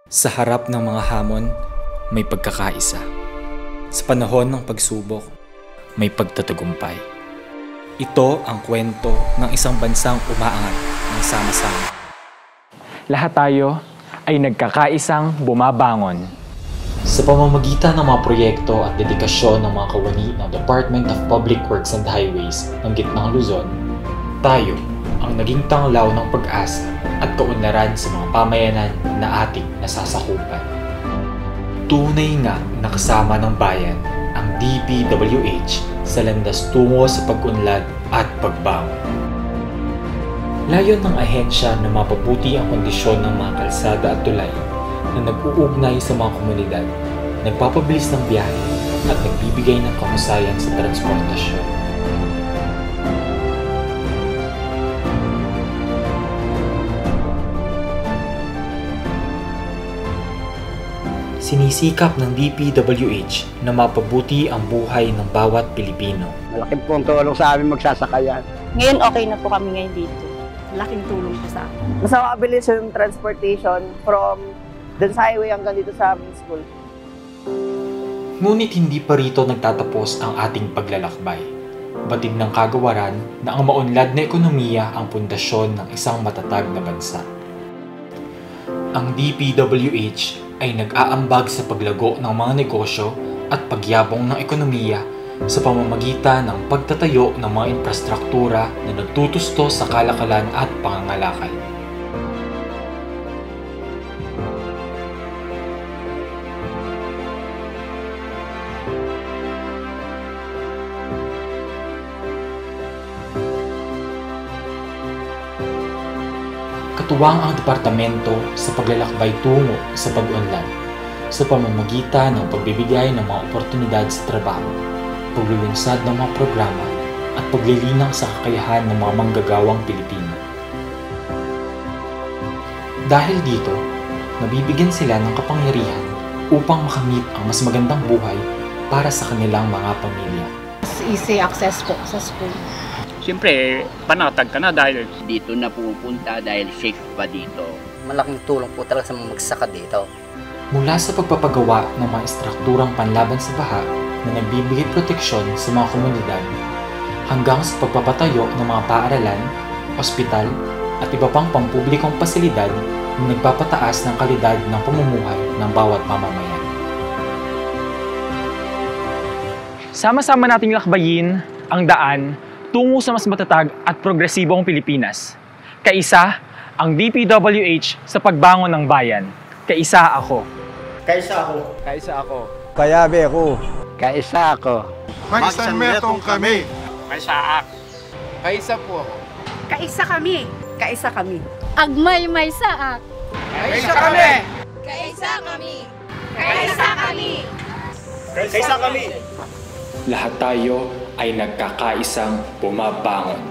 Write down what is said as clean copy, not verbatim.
Sa harap ng mga hamon, may pagkakaisa. Sa panahon ng pagsubok, may pagtatagumpay. Ito ang kwento ng isang bansang umaangat ng sama-sama. Lahat tayo ay nagkakaisang bumabangon. Sa pamamagitan ng mga proyekto at dedikasyon ng mga kawani ng Department of Public Works and Highways ng Gitnang Luzon, tayo ang naging tanglaw ng pag-asa at kaunlaran sa mga pamayanan na ating nasasakupan. Tunay nga na kasama ng bayan ang DPWH sa landas tungo sa pag-unlad at pagbangon. Layon ng ahensya na mapabuti ang kondisyon ng mga kalsada at tulay na nag-uugnay sa mga komunidad, nagpapabilis ng biyahe at nagbibigay ng kahusayan sa transportasyon. Sinisikap ng DPWH na mapabuti ang buhay ng bawat Pilipino. Malaking pong tulong sa amin magsasakayan. Ngayon okay na po kami ngayon dito. Laking tulong po sa amin. Mas mabilis yung transportation from dun sa highway hanggang dito sa aming school. Ngunit hindi pa rito nagtatapos ang ating paglalakbay. Batid ng kagawaran na ang maunlad na ekonomiya ang pundasyon ng isang matatag na bansa. Ang DPWH ay nag-aambag sa paglago ng mga negosyo at pagyabong ng ekonomiya sa pamamagitan ng pagtatayo ng mga infrastruktura na nagtutusto sa kalakalan at pangangalakal. Katuwang ang departamento sa paglalakbay tungo sa pag-unlad sa pamamagitan ng pagbibigay ng mga oportunidad sa trabaho, paglulunsad ng mga programa at paglilinang sa kakayahan ng mga manggagawang Pilipino. Dahil dito, nabibigyan sila ng kapangyarihan upang makamit ang mas magandang buhay para sa kanilang mga pamilya. Easy access po sa school. Siyempre, panatag ka na dahil Dito na pupunta dahil safe pa dito. Malaking tulong po talaga sa mga magsaka dito. Mula sa pagpapagawa ng mga istrukturang panlaban sa baha na nagbibigay proteksyon sa mga komunidad, hanggang sa pagpapatayo ng mga paaralan, ospital, at iba pang pampublikong pasilidad na nagpapataas ng kalidad ng pamumuhay ng bawat mamamayan. Sama-sama nating lakbayin ang daan tungo sa mas matatag at progresibong Pilipinas. Kaisa ang DPWH sa pagbangon ng bayan. Kaisa ako. Kaisa ako. Kaisa ako. Kayabe ako. Kaisa ako. Mag-isang metong kami. Kaisa Kaisa po ako. Kaisa kami. Kaisa kami. Agmay-may saak. Kaisa kami! Kaisa kami. Kaisa kami. Kaisa kami. Lahat tayo ay nagkakaisang bumabangon.